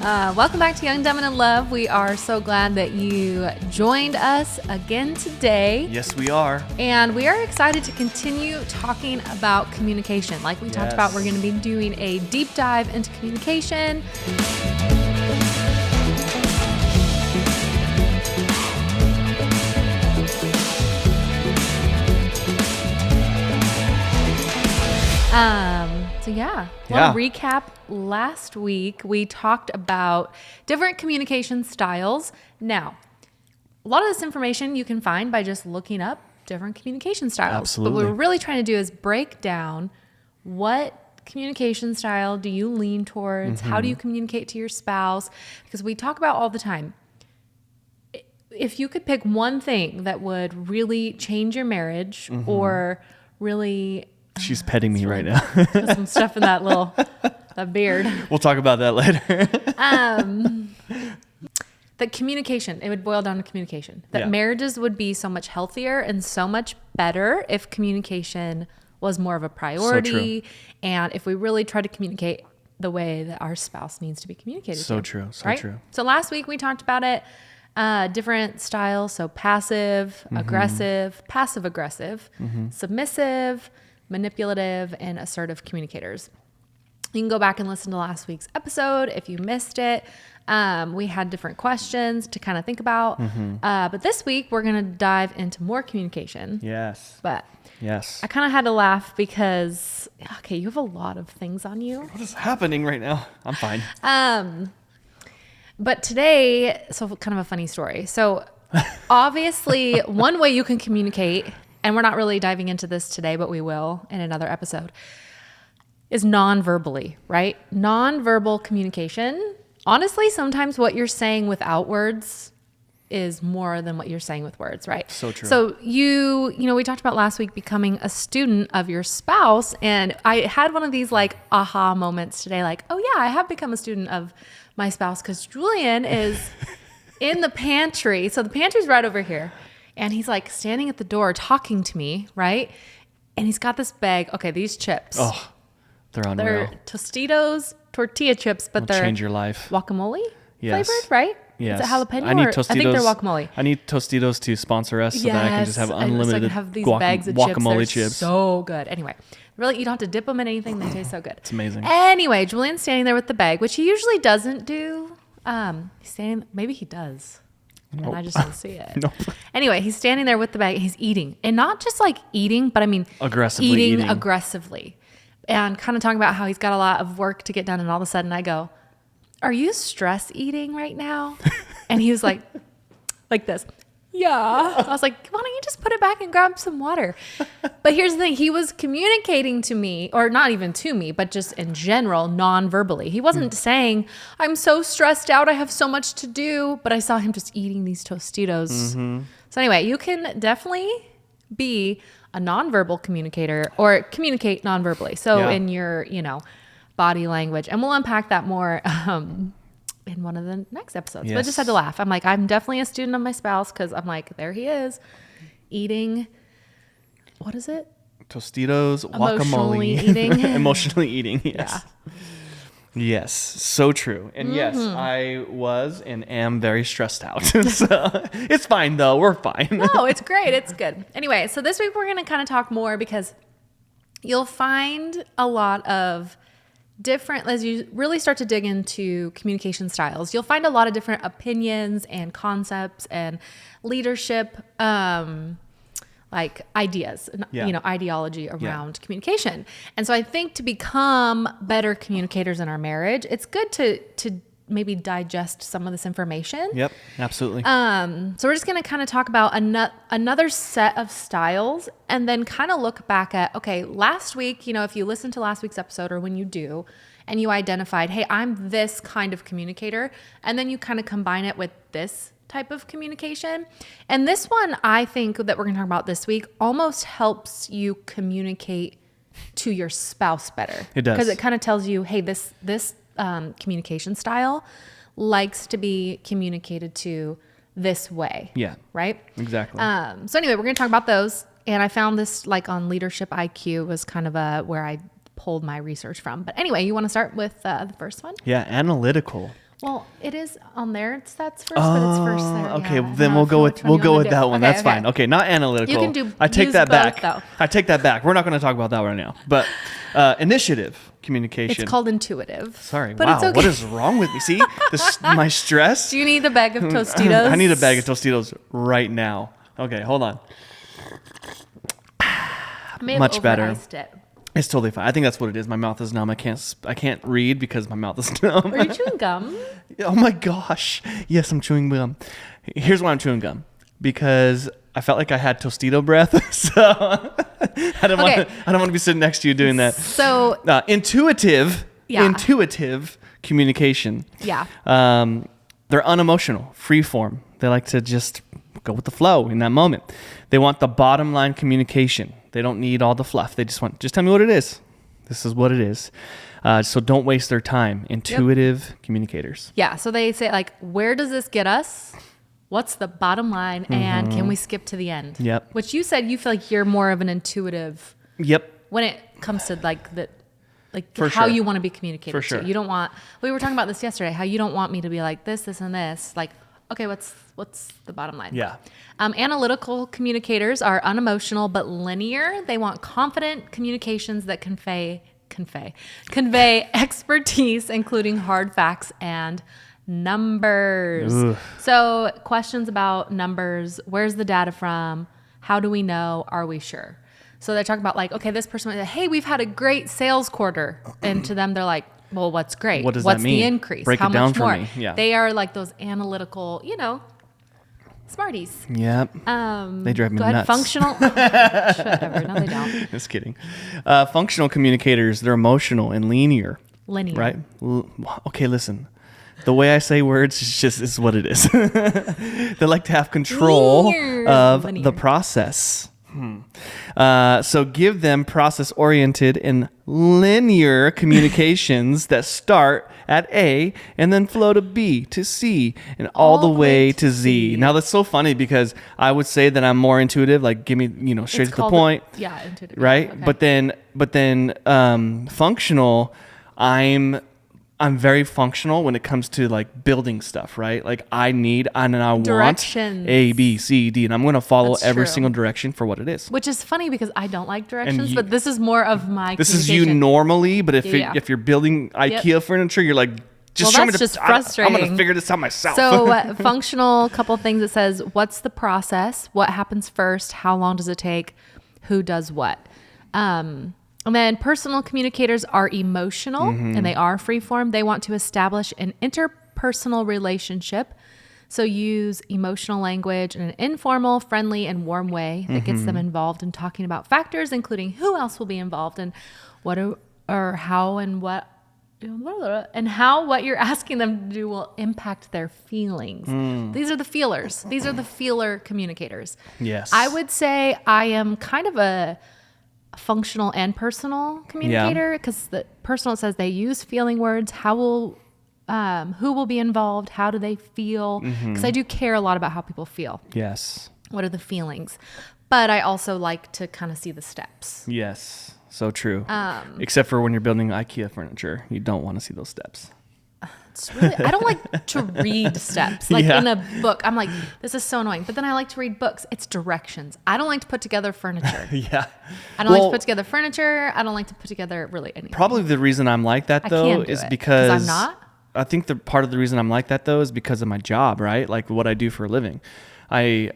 Welcome back to Young, Dumb, and in Love. We are so glad that you joined us again today. Yes, we are. And we are excited to continue talking about communication. Like we talked about, we're going to be doing a deep dive into communication. Well, recap last week, we talked about different communication styles. Now, a lot of this information you can find by just looking up different communication styles. Absolutely. But what we're really trying to do is break down what communication style do you lean towards? How do you communicate to your spouse? Because we talk about all the time. If you could pick one thing that would really change your marriage or really... She's petting me right now. Put some stuff in that beard. We'll talk about that later. The communication, it would boil down to communication. That marriages would be so much healthier and so much better if communication was more of a priority. So and if we really try to communicate the way that our spouse needs to be communicated So to. true. So right? true. So last week we talked about it. Different styles. So passive, aggressive, passive aggressive, submissive, manipulative, and assertive communicators. You can go back and listen to last week's episode if you missed it. We had different questions to kind of think about. But this week we're going to dive into more communication. Yes. But Yes. I kind of had to laugh because, okay, you have a lot of things on you. What is happening right now? I'm fine. But today, so kind of a funny story. So obviously one way you can communicate, and we're not really diving into this today, but we will in another episode, is non-verbally, right? Non-verbal communication. Honestly, sometimes what you're saying without words is more than what you're saying with words, right? So true. So you know, we talked about last week becoming a student of your spouse, and I had one of these like aha moments today, like, oh yeah, I have become a student of my spouse because Julian is in the pantry. So the pantry's right over here. And he's like standing at the door talking to me, right? And he's got this bag. Okay, these chips. Oh, they're unreal. They're Tostitos tortilla chips, but they're change your life. Guacamole Yes. flavored, right? Yes. Is it jalapeno? I need or, Tostitos. I think they're guacamole. I need Tostitos to sponsor us so that I can just have unlimited I have these guacamole bags of chips. They're chips. so good. Anyway, really, you don't have to dip them in anything. They taste so good. It's amazing. Anyway, Julian's standing there with the bag, which he usually doesn't do. He's standing. Maybe he does. Nope. And I just don't see it. Nope. Anyway, he's standing there with the bag. He's eating. And not just like eating, but I mean Aggressively eating eating. aggressively. And kind of talking about how he's got a lot of work to get done. And all of a sudden I go, are you stress eating right now? And he was like this. Yeah. I was like, why don't you just put it back and grab some water? But here's the thing. He was communicating to me, or not even to me, but just in general, non-verbally. He wasn't saying, I'm so stressed out. I have so much to do. But I saw him just eating these Tostitos. So anyway, you can definitely be a non-verbal communicator or communicate non-verbally. So in your, body language. And we'll unpack that more in one of the next episodes. Yes. But I just had to laugh. I'm like, I'm definitely a student of my spouse because I'm like, there he is eating, what is it? Tostitos, Emotionally guacamole. eating. Emotionally eating, yes. Yeah. Yes, so true. And yes, I was and am very stressed out. So it's fine though. We're fine. No, it's great. It's good. Anyway, so this week we're going to kind of talk more because you'll find a lot of different, as you really start to dig into communication styles, you'll find a lot of different opinions and concepts and leadership, like ideas, ideology around communication. And so I think to become better communicators in our marriage, it's good to maybe digest some of this information. Yep, absolutely. So we're just going to kind of talk about another set of styles and then kind of look back at, okay, last week, if you listen to last week's episode or when you do, and you identified, hey, I'm this kind of communicator, and then you kind of combine it with this type of communication. And this one, I think that we're going to talk about this week almost helps you communicate to your spouse better. It does. Because it kind of tells you, hey, this communication style likes to be communicated to this way. Yeah. Right? Exactly. So anyway, we're going to talk about those. And I found this like on Leadership IQ was kind of where I pulled my research from. But anyway, you want to start with the first one? Yeah, analytical. Well, it is on there. It's that's first, but it's first there. Okay, yeah. then Now we'll I go feel with which one you wanna do. that one. Okay, That's okay. fine. Okay, not analytical. You can do- I take use that both, back. though. I take that back. We're not going to talk about that right now. But initiative communication. It's called intuitive. Sorry. but Wow. it's okay. What is wrong with me? See, my stress. Do you need a bag of Tostitos? I need a bag of Tostitos right now. Okay, hold on. I may have much better. over-iced it. It's totally fine. I think that's what it is. My mouth is numb. I can't read because my mouth is numb. Are you chewing gum? Oh my gosh. Yes, I'm chewing gum. Here's why I'm chewing gum. Because I felt like I had Tostito breath. So I don't want to be sitting next to you doing that. So Intuitive Yeah. communication. yeah. They're unemotional, free form. They like to just go with the flow in that moment. They want the bottom line communication. They don't need all the fluff. They just tell me what it is. This is what it is. So don't waste their time. Intuitive communicators. Yeah. So they say like, where does this get us? What's the bottom line? And can we skip to the end? Yep. Which you said you feel like you're more of an intuitive Yep. when it comes to like the For how sure. you want to be communicated For sure. to. You don't want we were talking about this yesterday, how you don't want me to be like this, and this. Like, okay, what's the bottom line? Yeah. Analytical communicators are unemotional but linear. They want confident communications that convey expertise, including hard facts and numbers. Ugh. So questions about numbers, where's the data from? How do we know? Are we sure? So they talk about like, okay, this person might say, hey, we've had a great sales quarter. And to them, they're like, well, what's great? What does what's that mean? the increase? Break How it down much for more? me. Yeah. They are like those analytical, smarties. Yep. They drive me Go ahead. nuts. Functional. Whatever. No, they don't. Just kidding. Functional communicators, they're emotional and linear. Linear. Right? Okay, listen. The way I say words is what it is. They like to have control Linear. of Linear. the process. So give them process-oriented and linear communications that start at A and then flow to B to C and all the way to Z. Now that's so funny because I would say that I'm more intuitive, like give me, straight It's to the called- point. Yeah, intuitive. Right? Okay. But then functional, I'm very functional when it comes to like building stuff, right? Like I want Directions. A, B, C, D, and I'm going to follow That's every true. single direction for what it is. Which is funny because I don't like directions, you- but this is more of my This is you communication. normally, but Yeah. if you're building IKEA furniture, you're like, just Well, show me that's just I'm going frustrating. to figure this out myself. So functional, couple things. It says, what's the process? What happens first? How long does it take? Who does what? And then personal communicators are emotional and they are freeform. They want to establish an interpersonal relationship. So use emotional language in an informal, friendly, and warm way that gets them involved in talking about factors, including who else will be involved and how what you're asking them to do will impact their feelings. These are the feelers. These are the feeler communicators. Yes. I would say I am kind of a functional and personal communicator because the personal says they use feeling words. Who will be involved? How do they feel? Because I do care a lot about how people feel. Yes. What are the feelings? But I also like to kind of see the steps. Yes. So true. Except for when you're building IKEA furniture, you don't want to see those steps. It's really, I don't like to read steps like Yeah. in a book. I'm like, this is so annoying. But then I like to read books. It's directions. I don't like to put together furniture. Yeah. I don't like to put together furniture. I don't like to put together really anything. Probably the reason I'm like that I though can't do is it, 'cause because I'm not? I think the part of the reason I'm like that though is because of my job, right? Like what I do for a living. I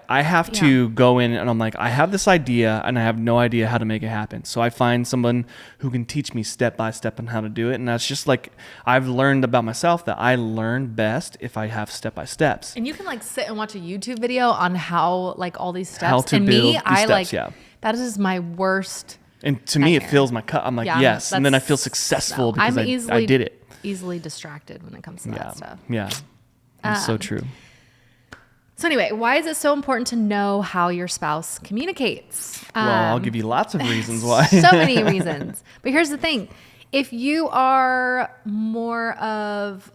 have to go in and I'm like, I have this idea and I have no idea how to make it happen. So I find someone who can teach me step by step on how to do it. And that's just like, I've learned about myself that I learn best if I have step by steps. And you can like sit and watch a YouTube video on how like all these steps. How to and build me, these I steps, like yeah. that is my worst. And to me, it nightmare. fills my cup. I'm like, Yeah, yes. And then I that's- feel successful no. because I'm I did it. Easily distracted when it comes to Yeah. that stuff. Yeah. It's so true. So anyway, why is it so important to know how your spouse communicates? Well, I'll give you lots of reasons why. So many reasons. But here's the thing. If you are more of,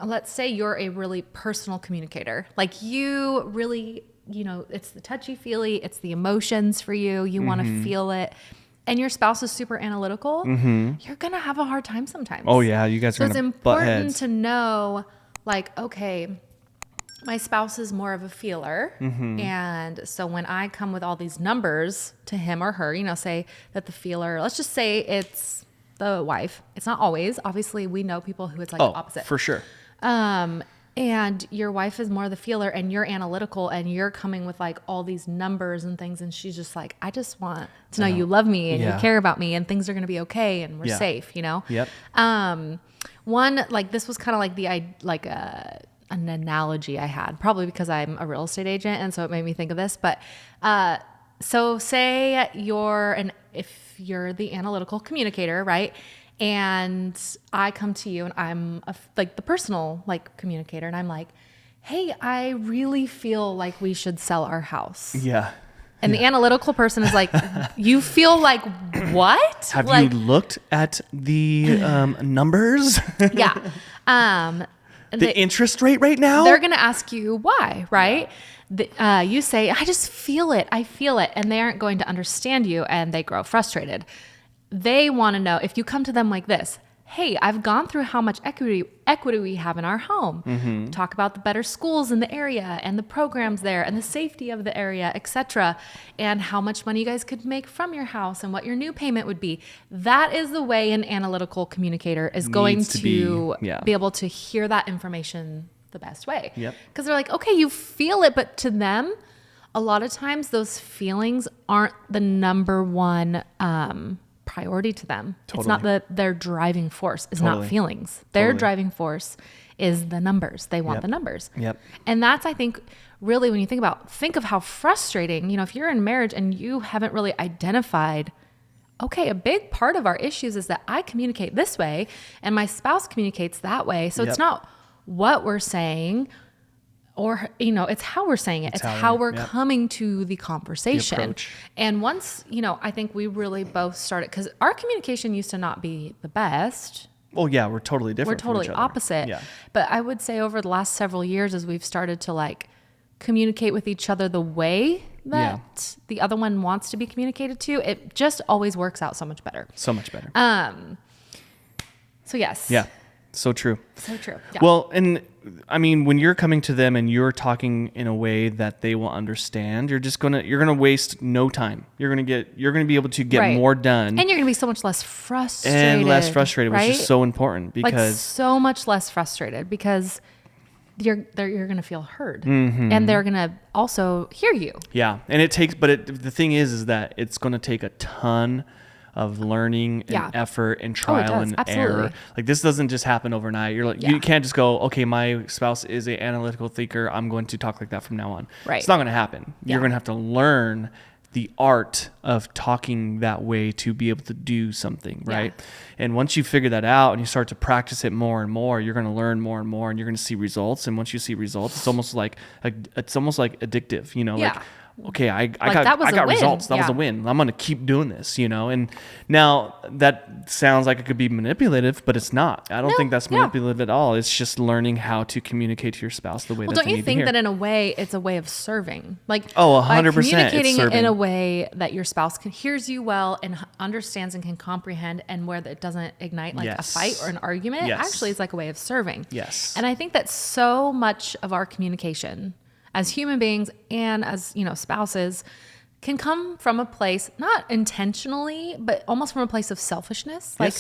let's say you're a really personal communicator, like you really, it's the touchy-feely, it's the emotions for you, you want to feel it, and your spouse is super analytical, you're going to have a hard time sometimes. Oh yeah, you guys are So it's gonna butt important heads. to know like, okay, my spouse is more of a feeler. And so when I come with all these numbers to him or her, say that the feeler, let's just say it's the wife. It's not always. Obviously, we know people who it's like the opposite. For sure. And your wife is more the feeler and you're analytical and you're coming with like all these numbers and things. And she's just like, I just want to know you love me and you care about me and things are going to be okay and we're safe, Yep. One, like this was kind of like an analogy I had, probably because I'm a real estate agent. And so it made me think of this, but, so say if you're the analytical communicator, right? And I come to you and I'm like the personal like communicator and I'm like, hey, I really feel like we should sell our house. Yeah. And the analytical person is like, you feel like what? Have like, you looked at the numbers? Yeah. The interest rate right now? They're going to ask you why, right? You say, I just feel it. I feel it. And they aren't going to understand you and they grow frustrated. They want to know if you come to them like this, hey, I've gone through how much equity we have in our home. Talk about the better schools in the area and the programs there and the safety of the area, etc. And how much money you guys could make from your house and what your new payment would be. That is the way an analytical communicator is going to be able to hear that information the best way. Because they're like, okay, you feel it, but to them, a lot of times those feelings aren't the number one priority to them. Totally. It's not their driving force is not feelings. Their driving force is the numbers. They want the numbers. And that's, I think, really when you think of how frustrating, if you're in marriage and you haven't really identified, okay, a big part of our issues is that I communicate this way and my spouse communicates that way. So it's not what we're saying or, it's how we're saying it. It's how we're coming to the conversation. And once, I think we really both started, because our communication used to not be the best. Well, yeah, we're totally different. We're totally opposite. Yeah. But I would say over the last several years, as we've started to like communicate with each other the way that the other one wants to be communicated to, it just always works out so much better. So much better. So yes. Yeah. So true. So true. Yeah. Well, and I mean, when you're coming to them and you're talking in a way that they will understand, you're gonna waste no time. You're gonna be able to get more done, and you're gonna be so much less frustrated, right? Which is so important because like so much less frustrated because you're gonna feel heard, and they're gonna also hear you. Yeah, and the thing is that it's gonna take a ton of learning and effort and trial and error. Like this doesn't just happen overnight. You're like, you can't just go, okay, my spouse is an analytical thinker, I'm going to talk like that from now on. Right. It's not going to happen. You're going to have to learn the art of talking that way to be able to do something, right? And once you figure that out and you start to practice it more and more, you're going to learn more and more and you're going to see results. And once you see results, it's almost like addictive, like, okay, I got results. That was a win. I'm going to keep doing this, And now that sounds like it could be manipulative, but it's not. I don't think that's manipulative at all. It's just learning how to communicate to your spouse the way that they need to hear. Don't you think that in a way it's a way of serving? Like, 100%. Communicating in a way that your spouse hears you well and understands and can comprehend, and where it doesn't ignite like a fight or an argument. Actually, it's like a way of serving. Yes. And I think that so much of our communication as human beings and as, spouses can come from a place, not intentionally, but almost from a place of selfishness. Like,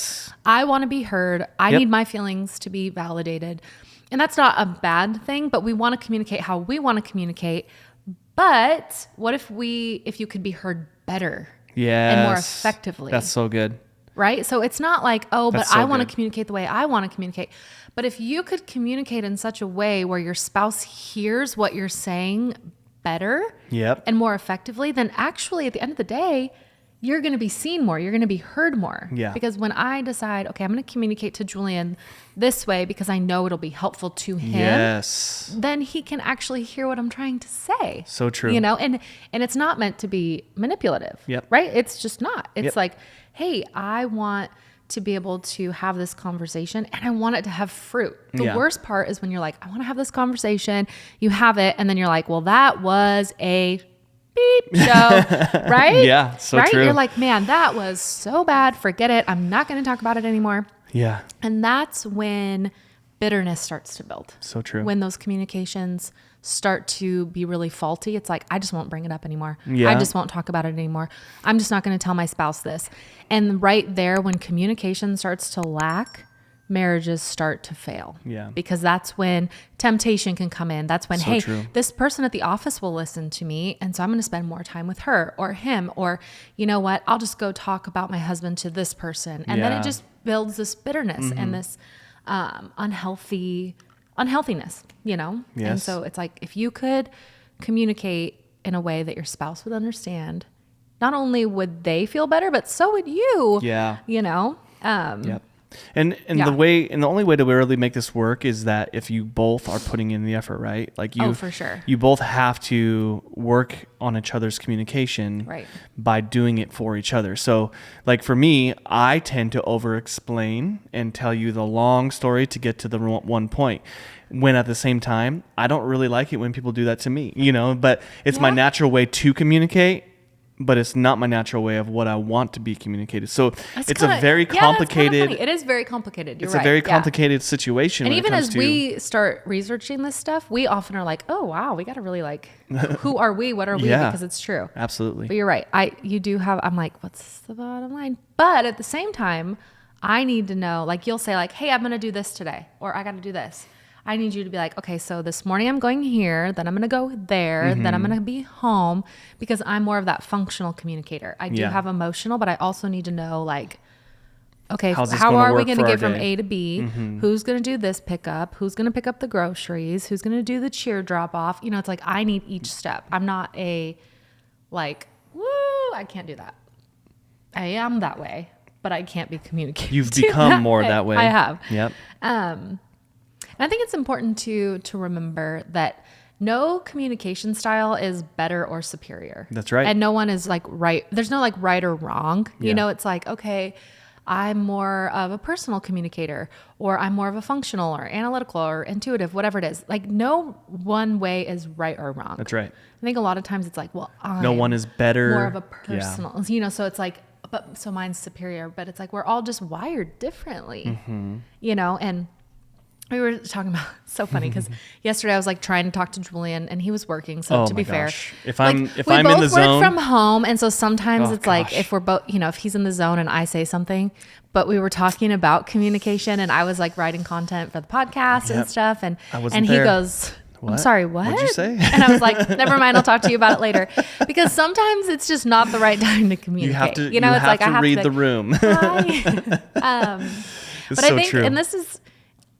I want to be heard. I need my feelings to be validated. And that's not a bad thing, but we want to communicate how we want to communicate. But what if you could be heard better and more effectively? That's so good. Right? So it's not like, but I want to communicate the way I want to communicate. But if you could communicate in such a way where your spouse hears what you're saying better and more effectively, then actually at the end of the day, you're going to be seen more. You're going to be heard more. Yeah. Because when I decide, okay, I'm going to communicate to Julian this way because I know it'll be helpful to him, then he can actually hear what I'm trying to say. So true. And it's not meant to be manipulative. Right? It's just not. It's like, hey, I want to be able to have this conversation and I want it to have fruit. The worst part is when you're like, I want to have this conversation, you have it, and then you're like, well, that was a beep show, right? Yeah, so true. You're like, man, that was so bad. Forget it. I'm not going to talk about it anymore. Yeah. And that's when bitterness starts to build. So true. When those communications start to be really faulty, it's like, I just won't bring it up anymore. Yeah. I just won't talk about it anymore. I'm just not going to tell my spouse this. And right there, when communication starts to lack, marriages start to fail. Yeah. Because that's when temptation can come in. That's when, So hey, true. this person at the office will listen to me. And so I'm going to spend more time with her or him. Or, you know what? I'll just go talk about my husband to this person. And then Yeah. it just builds this bitterness and this unhealthiness, you know? And Yes. so it's like, if you could communicate in a way that your spouse would understand, not only would they feel better, but so would you. Yeah. You know? Yep. And Yeah. the only way to really make this work is that if you both are putting in the effort, right? Like Oh, for sure. You both have to work on each other's communication Right. by doing it for each other. So like for me, I tend to over explain and tell you the long story to get to the one point. When at the same time, I don't really like it when people do that to me, you know, but it's my Yeah. natural way to communicate. But it's not my natural way of what I want to be communicated. So it's a very complicated. It is very complicated. You're It's right. a very Yeah. complicated situation. And when even it comes as to, we start researching this stuff, we often are like, oh, wow, we got to really like, who are we? What are we? Yeah. Because it's true. Absolutely. But you're right. You do have, I'm like, what's the bottom line? But at the same time, I need to know, like, you'll say like, hey, I'm going to do this today, or I got to do this. I need you to be like, okay, so this morning I'm going here, then I'm going to go there, then I'm going to be home, because I'm more of that functional communicator. I do Yeah. have emotional, but I also need to know like, okay, How's this how gonna are we work going for to our get from day? A to B? Who's going to do this pickup? Who's going to pick up the groceries? Who's going to do the cheer drop off? You know, it's like, I need each step. I'm not a like, woo, I can't do that. I am that way, but I can't be communicating. You've become more that way. I have. Yep. And I think it's important to remember that no communication style is better or superior. That's right. And no one is like right. There's no like right or wrong. Yeah. You know, it's like, okay, I'm more of a personal communicator, or I'm more of a functional or analytical or intuitive, whatever it is. Like no one way is right or wrong. That's right. I think a lot of times it's like, well, No one is better. more of a Yeah. personal, you know, so it's like, but so mine's superior, but it's like, we're all just wired differently, Mm-hmm. you know? And we were talking about, so funny, because yesterday I was like trying to talk to Julian and he was working. So Oh to be my fair, gosh. If like, I'm we in both the zone, work from home. And so sometimes Oh, it's like, gosh. if we're both, you know, if he's in the zone and I say something, but we were talking about communication and I was like writing content for the podcast and Yep. stuff. And, I wasn't and he there. goes, I'm What? sorry, what? What'd you say? And I was like, never mind, I'll talk to you about it later. Because sometimes it's just not the right time to communicate. you have to. You know, it's like I have read to the room. Hi. It's But so I think, true. and this is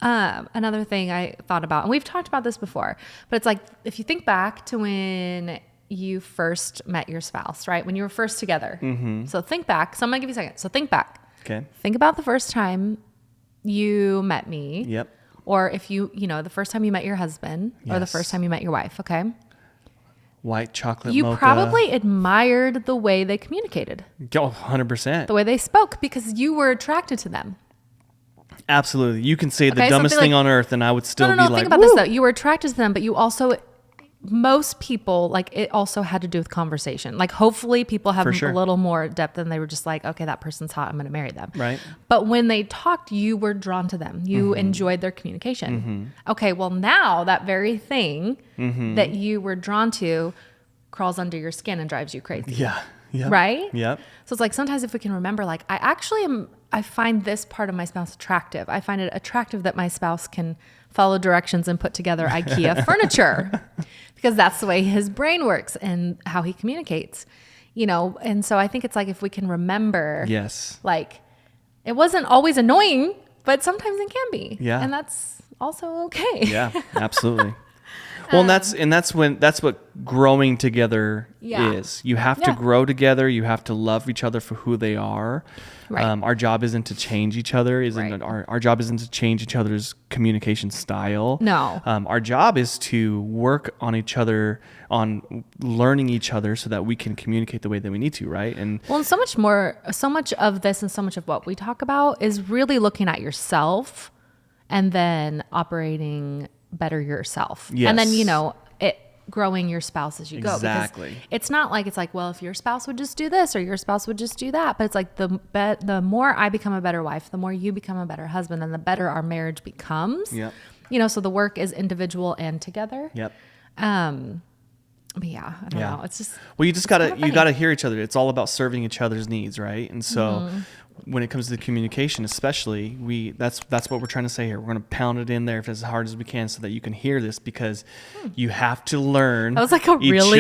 another thing I thought about, and we've talked about this before, but it's like, if you think back to when you first met your spouse, right? When you were first together. Mm-hmm. So think back. So I'm going to give you a second. So think back. Okay. Think about the first time you met me. Yep. Or if you know, the first time you met your husband or the Yes. first time you met your wife, okay? White chocolate You mocha. probably admired the way they communicated, Oh, 100%. the way they spoke, because you were attracted to them. Absolutely. You can say the Okay, dumbest something thing like- on earth and I would still No, be like, think about "Woo!" this though. You were attracted to them, but you also, most people, like, it also had to do with conversation. Like, hopefully people have For sure. a little more depth and they were just like, okay, that person's hot, I'm going to marry them. Right. But when they talked, you were drawn to them. You enjoyed their communication. Okay, well now that very thing that you were drawn to crawls under your skin and drives you crazy. Yeah. Yep. Right? Yep. So it's like, sometimes if we can remember, like, I find this part of my spouse attractive. I find it attractive that my spouse can follow directions and put together IKEA furniture, because that's the way his brain works and how he communicates, you know? And so I think it's like, if we can remember, Yes. like, it wasn't always annoying, but sometimes it can be. Yeah. And that's also okay. Yeah, absolutely. Well, and that's what growing together Yeah. is. You have to Yeah. grow together. You have to love each other for who they are. Right. Our job isn't to change each other. Right. Our job isn't to change each other's communication style. No. Our job is to work on each other, on learning each other, so that we can communicate the way that we need to. Right. And Well, and so much of this and so much of what we talk about is really looking at yourself and then operating better yourself. And then, Yes. you know, growing your spouse as you go. Exactly. Because it's not like, it's like, well, if your spouse would just do this or your spouse would just do that. But it's like the more I become a better wife, the more you become a better husband, and the better our marriage becomes. Yep. You know, so the work is individual and together. Yep. But yeah, I don't know. It's just, well, you gotta hear each other. It's all about serving each other's needs, right? And so when it comes to the communication, especially, that's what we're trying to say here. We're going to pound it in there as hard as we can so that you can hear this, because you have to learn. that was like a really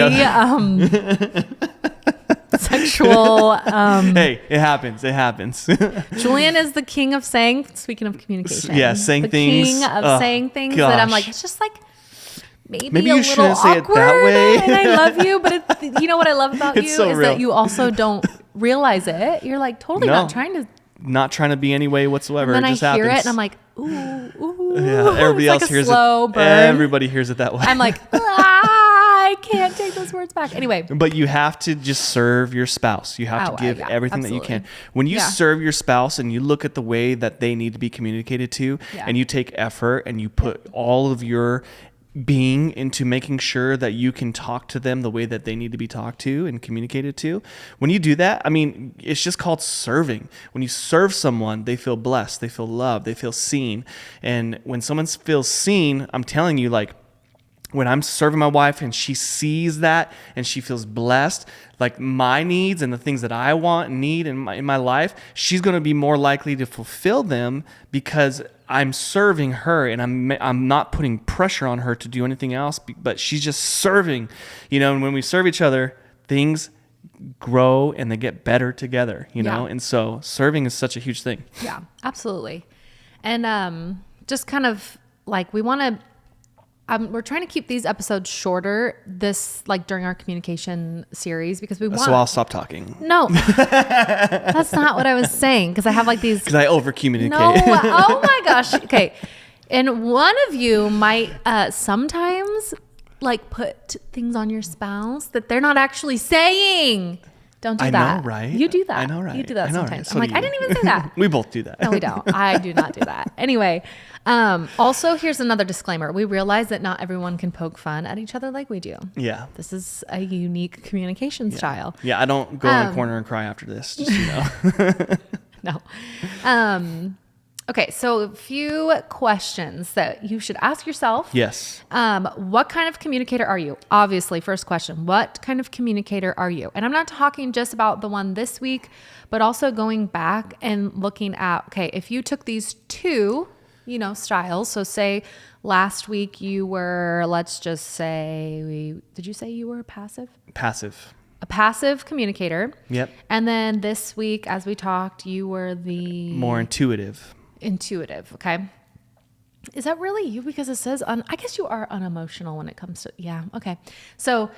sexual. Hey, it happens. Julian is the king of speaking of communication. Yeah, saying the things. King of saying things that I'm like, it's just like, maybe a you little shouldn't say it awkward, that way. and I love you, but you know what I love about It's you so is real. that you also don't realize it. You're like totally not trying to. be any way whatsoever. And then it just I hear happens. it, and I'm like, ooh. Yeah, everybody It's else like a hears slow it. burn. Everybody hears it that way. I'm like, I can't take those words back. Anyway, but you have to just serve your spouse. You have to give everything that you can. When you serve your spouse and you look at the way that they need to be communicated to, and you take effort and you put all of your being into making sure that you can talk to them the way that they need to be talked to and communicated to. When you do that, I mean, it's just called serving. When you serve someone, they feel blessed, they feel loved, they feel seen. And when someone feels seen, I'm telling you, like, when I'm serving my wife and she sees that and she feels blessed, like my needs and the things that I want and need in my life, she's going to be more likely to fulfill them because I'm serving her, and I'm not putting pressure on her to do anything else, but she's just serving, you know. And when we serve each other, things grow and they get better together, you know. And so serving is such a huge thing. Yeah, absolutely. And just kind of like, we want to. We're trying to keep these episodes shorter like during our communication series, because we want. So I'll stop talking. No, that's not what I was saying. Because I have like these. Because I over communicate. No, oh my gosh. Okay, and one of you might sometimes like put things on your spouse that they're not actually saying. Don't do that. I know, right? You do that. I know, right? You do that sometimes. Right? So I'm like, I didn't even say that. We both do that. No, we don't. I do not do that. Anyway, also, here's another disclaimer. We realize that not everyone can poke fun at each other like we do. Yeah. This is a unique communication style. Yeah, I don't go in a corner and cry after this, just, you know. No. Okay, so a few questions that you should ask yourself. Yes. What kind of communicator are you? Obviously, first question, what kind of communicator are you? And I'm not talking just about the one this week, but also going back and looking at, okay, if you took these two, you know, styles. So say last week you were, let's just say, did you say you were passive? Passive. A passive communicator. Yep. And then this week, as we talked, you were the more intuitive. Okay. Is that really you? Because it says I guess you are unemotional when it comes to, okay. So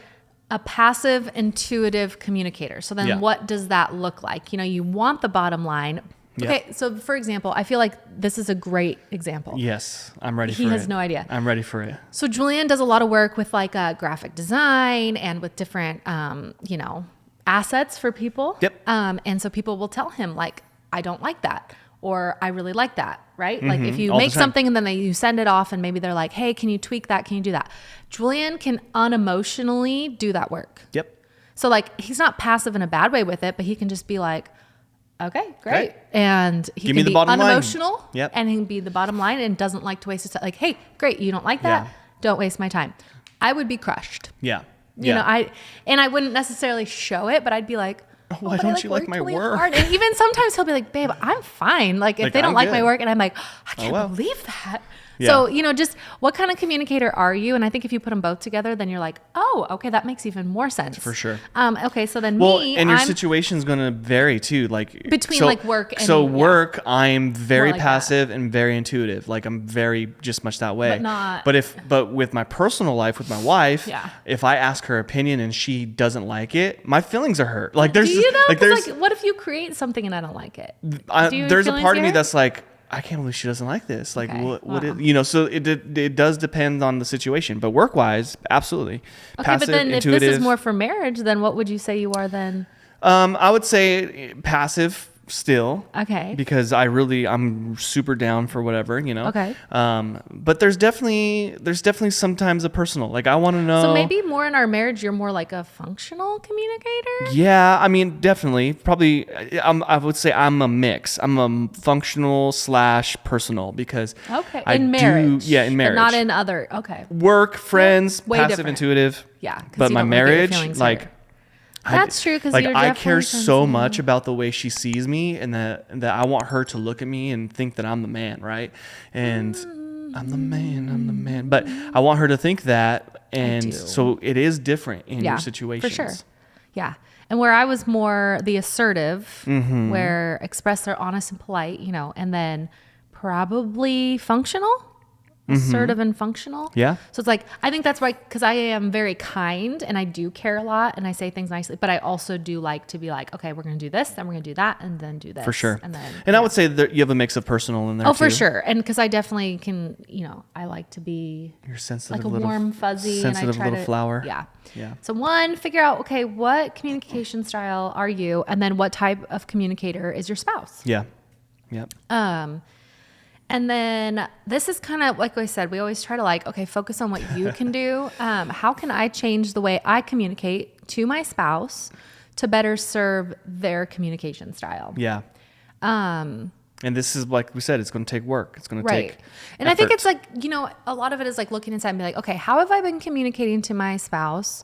a passive intuitive communicator. So then what does that look like? You know, you want the bottom line. Okay. So for example, I feel like this is a great example. Yes. I'm ready for it. He has no idea. I'm ready for it. So Julian does a lot of work with like graphic design and with different, you know, assets for people. Yep. And so people will tell him like, I don't like that. Or I really like that, right? Like if you All make the time. something and then you send it off and maybe they're like, hey, can you tweak that? Can you do that? Julian can unemotionally do that work. Yep. So like he's not passive in a bad way with it, but he can just be like, okay, great. And he Give me can the be bottom line. unemotional Yep. and he can be the bottom line and doesn't like to waste his time. Like, hey, great, you don't like that? Yeah. Don't waste my time. I would be crushed. Yeah. You know, I wouldn't necessarily show it, but I'd be like, why don't you like my really work? hard. And even sometimes he'll be like, babe, I'm fine. Like if Like, they don't I'm like my good. work, and I'm like, I can't well. believe that. Yeah. So, you know, just what kind of communicator are you? And I think if you put them both together, then you're like, oh, okay, that makes even more sense. For sure. Okay, so then Well, me, and your I'm situation's going to vary too. Like Between, like, work and- So work, I'm very More like passive and very intuitive. Like I'm very just much that way. But not- But with my personal life with my wife, Yeah. if I ask her opinion and she doesn't like it, my feelings are hurt. Like there's do you know? like 'Cause, there's like, what if you create something and I don't like it? Do you there's a feelings part of me get hurt? that's like, I can't believe she doesn't like this. Like Okay, what wow. you know, so it does depend on the situation, but work wise, absolutely. Okay, Passive, but then intuitive. if this is more for marriage, then what would you say you are then? I would say passive still. Okay. Because I'm super down for whatever, you know. Okay. But there's definitely sometimes a personal. Like I want to know. So maybe more in our marriage, you're more like a functional communicator. Yeah, I mean, definitely. Probably, I would say I'm a mix. I'm a functional / personal because Okay. I In marriage. Yeah, in marriage. But not in other. Okay. Work, friends, Way passive, different. intuitive. Yeah. 'Cause But you my don't really get your marriage, feelings like. hurt. That's true, 'cause like you're I definitely care so sensitive. much about the way she sees me, and that I want her to look at me and think that I'm the man, right? And I'm the man. But I want her to think that, do. and so it is different in Yeah, your situations. for sure. Yeah. And where I was more the assertive, Mm-hmm. where express their honest and polite, you know, and then probably functional, assertive and functional. Mm-hmm. Yeah. So it's like, I think that's right. Cause I am very kind and I do care a lot and I say things nicely, but I also do like to be like, okay, we're going to do this, then we're going to do that. And then do this. For sure. And then, I would say that you have a mix of personal in there oh, too. for sure. And cause I definitely can, you know, I like to be You're sensitive, like a warm fuzzy sensitive and I try little to, flower. Yeah. Yeah. So one, figure out, okay, what communication style are you? And then what type of communicator is your spouse? Yeah. Yep. And then this is kind of, like I said, we always try to like, okay, focus on what you can do. How can I change the way I communicate to my spouse to better serve their communication style? Yeah. And this is, like we said, it's going to take work. It's going to Right. take And I think effort. it's like, you know, a lot of it is like looking inside and be like, okay, how have I been communicating to my spouse?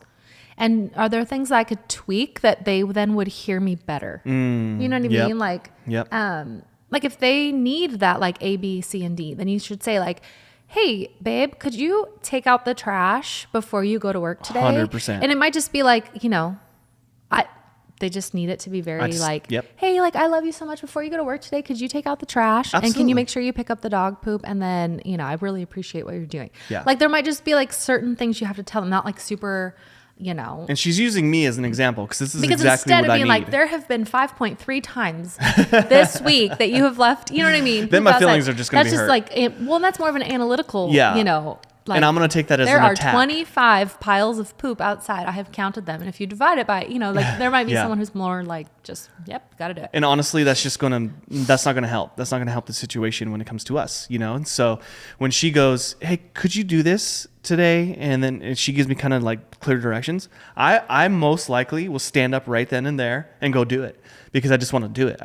And are there things I could tweak that they then would hear me better? You know what I yep. mean? Like, Yep. like if they need that like A, B, C, and D, then you should say like, hey, babe, could you take out the trash before you go to work today? 100%. And it might just be like, you know, they just need it to be very like, yep. hey, like, I love you so much. Before you go to work today, could you take out the trash? And can Absolutely. you make sure you pick up the dog poop? And then, you know, I really appreciate what you're doing. Yeah. Like there might just be like certain things you have to tell them, not like super, you know. And she's using me as an example because this is Because exactly instead what of I being need. like, there have been 5.3 times this week that you have left, you know what I mean? Then my Poop feelings outside. are just gonna That's be just hurt. like, well, that's more of an analytical, Yeah. you know. Like, And I'm going to take that as there an are attack. 25 piles of poop outside. I have counted them. And if you divide it by, you know, like there might be Yeah. someone who's more like, just, yep, got to do it. And honestly, that's not going to help. That's not going to help the situation when it comes to us, you know? And so when she goes, hey, could you do this today? And then she gives me kind of like clear directions. I most likely will stand up right then and there and go do it because I just want to do it.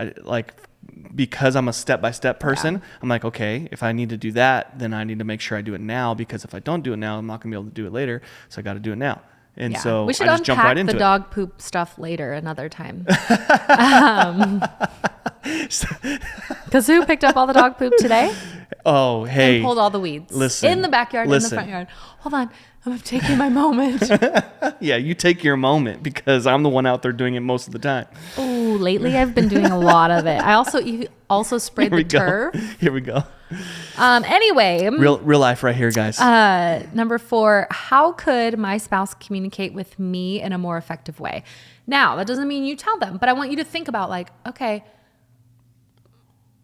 Because I'm a step-by-step person, Yeah. I'm like, okay, if I need to do that, then I need to make sure I do it now because if I don't do it now, I'm not going to be able to do it later. So I got to do it now. And Yeah. so we should I just jump right unpack into the it. dog poop stuff later another time. Because who picked up all the dog poop today Oh, hey. and pulled all the weeds? listen, in the backyard, in listen. the front yard. Hold on. I'm taking my moment. Yeah, you take your moment because I'm the one out there doing it most of the time. Ooh, lately I've been doing a lot of it. You also sprayed Here we the turf. go. Here we go. Anyway, Real life right here, guys. number 4, how could my spouse communicate with me in a more effective way? Now, that doesn't mean you tell them, but I want you to think about like, okay,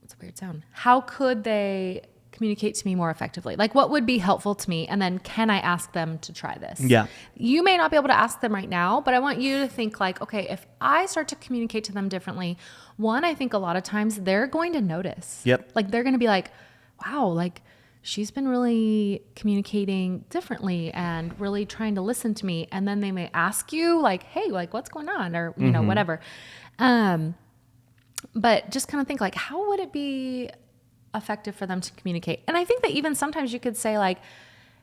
what's a weird sound? How could they communicate to me more effectively? Like what would be helpful to me? And then can I ask them to try this? Yeah. You may not be able to ask them right now, but I want you to think like, okay, if I start to communicate to them differently, one, I think a lot of times they're going to notice. Yep. Like they're going to be like, wow, like she's been really communicating differently and really trying to listen to me. And then they may ask you like, hey, like what's going on? Or, you know, whatever. But just kind of think like, how would it be effective for them to communicate? And I think that even sometimes you could say like,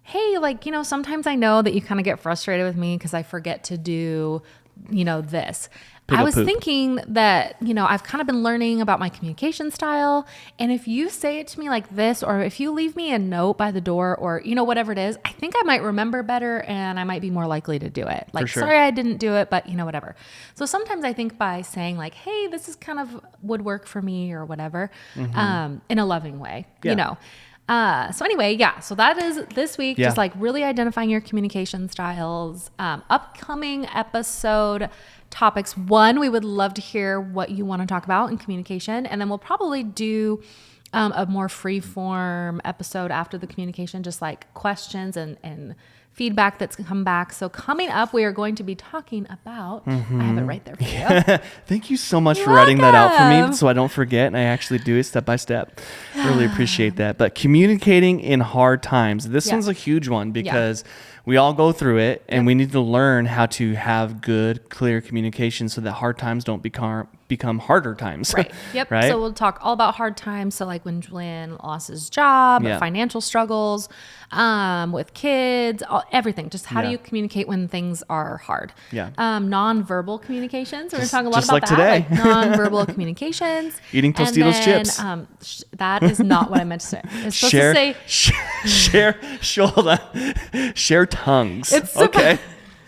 hey, like, you know, sometimes I know that you kind of get frustrated with me because I forget to do, you know, this. Pick I up was poop. thinking that, you know, I've kind of been learning about my communication style. And if you say it to me like this, or if you leave me a note by the door or, you know, whatever it is, I think I might remember better and I might be more likely to do it. Like, sure. sorry, I didn't do it, but you know, whatever. So sometimes I think by saying like, hey, this is kind of would work for me or whatever, in a loving way, Yeah. you know. So anyway, yeah. So that is this week, Yeah. just like really identifying your communication styles. Upcoming episode topics. 1, we would love to hear what you want to talk about in communication. And then we'll probably do a more free form episode after the communication, just like questions and feedback that's come back. So coming up, we are going to be talking about, I have it right there for you. Thank you so much for writing that out for welcome. me so I don't forget and I actually do it step by step. Really appreciate that. But communicating in hard times. This Yeah. one's a huge one because we all go through it and we need to learn how to have good, clear communication so that hard times don't become harder times. Right. Yep. Right? So we'll talk all about hard times. So like when Julian lost his job, Yeah. financial struggles, with kids, everything. Just how do Yeah. you communicate when things are hard? Yeah. Non-verbal communications. We're going to talk a lot just about like that. today. Like non-verbal communications. Eating And Tostitos then, chips. That is not what I meant to say. It's supposed to say share tongues. It's okay.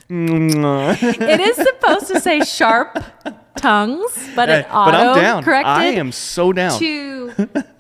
it is supposed to say sharp tongues, but it But I'm auto down. corrected I am so down. to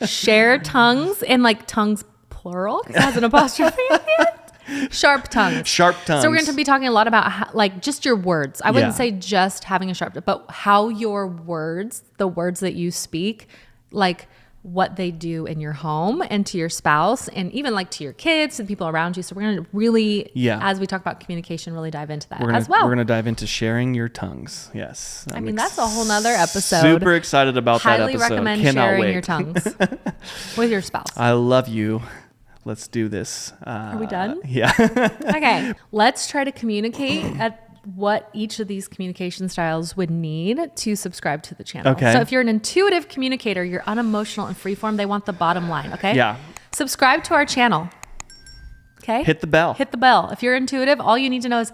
share tongues and like tongues plural because it has an apostrophe in it. Sharp tongues. Sharp tongues. So we're going to be talking a lot about how, like just your words. I wouldn't Yeah. say just having a sharp, but how your words, the words that you speak, like what they do in your home and to your spouse and even like to your kids and people around you. So we're going to really, as we talk about communication, really dive into that as well. We're going to dive into sharing your tongues. Yes. I mean, that's a whole nother episode. Super excited about that Highly episode. recommend Cannot sharing wait. your tongues with your spouse. I love you. Let's do this. Are we done? Yeah. Okay, let's try to communicate at what each of these communication styles would need to subscribe to the channel. Okay. So if you're an intuitive communicator, you're unemotional and freeform, they want the bottom line, okay? Yeah. Subscribe to our channel. Okay? Hit the bell. Hit the bell. If you're intuitive, all you need to know is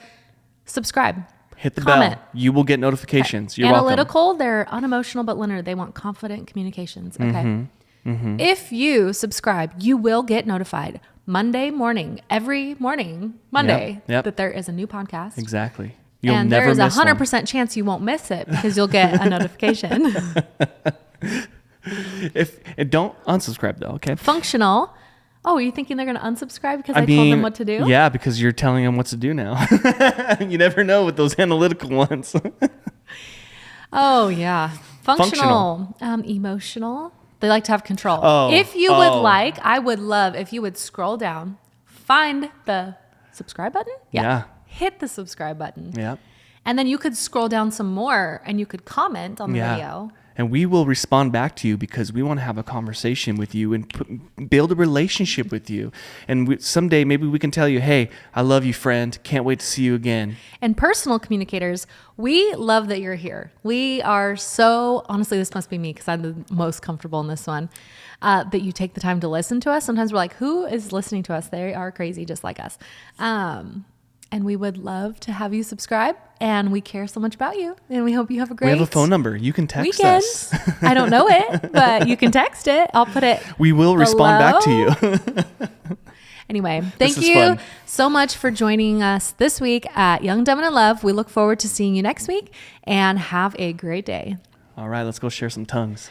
subscribe. Hit the comment. bell. You will get notifications. You're welcome. Analytical, they're unemotional but linear. They want confident communications. Okay. Mm-hmm. If you subscribe, you will get notified Monday morning, every morning, Monday, Yep. that there is a new podcast. Exactly. You'll And never there's a miss one. 100% chance you won't miss it because you'll get a notification. And don't unsubscribe though, okay? Functional. Oh, are you thinking they're going to unsubscribe because I told them what to do? Yeah, because you're telling them what to do now. You never know with those analytical ones. Oh, yeah. Functional. Emotional. They like to have control. Oh, If you would like, I would love if you would scroll down, find the subscribe button. Yeah. Hit the subscribe button. Yeah. And then you could scroll down some more and you could comment on the video. And we will respond back to you because we want to have a conversation with you and build a relationship with you. And someday maybe we can tell you, hey, I love you, friend. Can't wait to see you again. And personal communicators, we love that you're here. We are so, honestly, this must be me because I'm the most comfortable in this one, that you take the time to listen to us. Sometimes we're like, who is listening to us? They are crazy just like us. And we would love to have you subscribe. And we care so much about you. And we hope you have a great We have a phone number. You can text weekend. us. I don't know it, but you can text it. I'll put it. We will respond back to below. you. Anyway, thank is you fun. so much for joining us this week at Young, Dumb, and in Love. We look forward to seeing you next week and have a great day. All right, let's go share some tongues.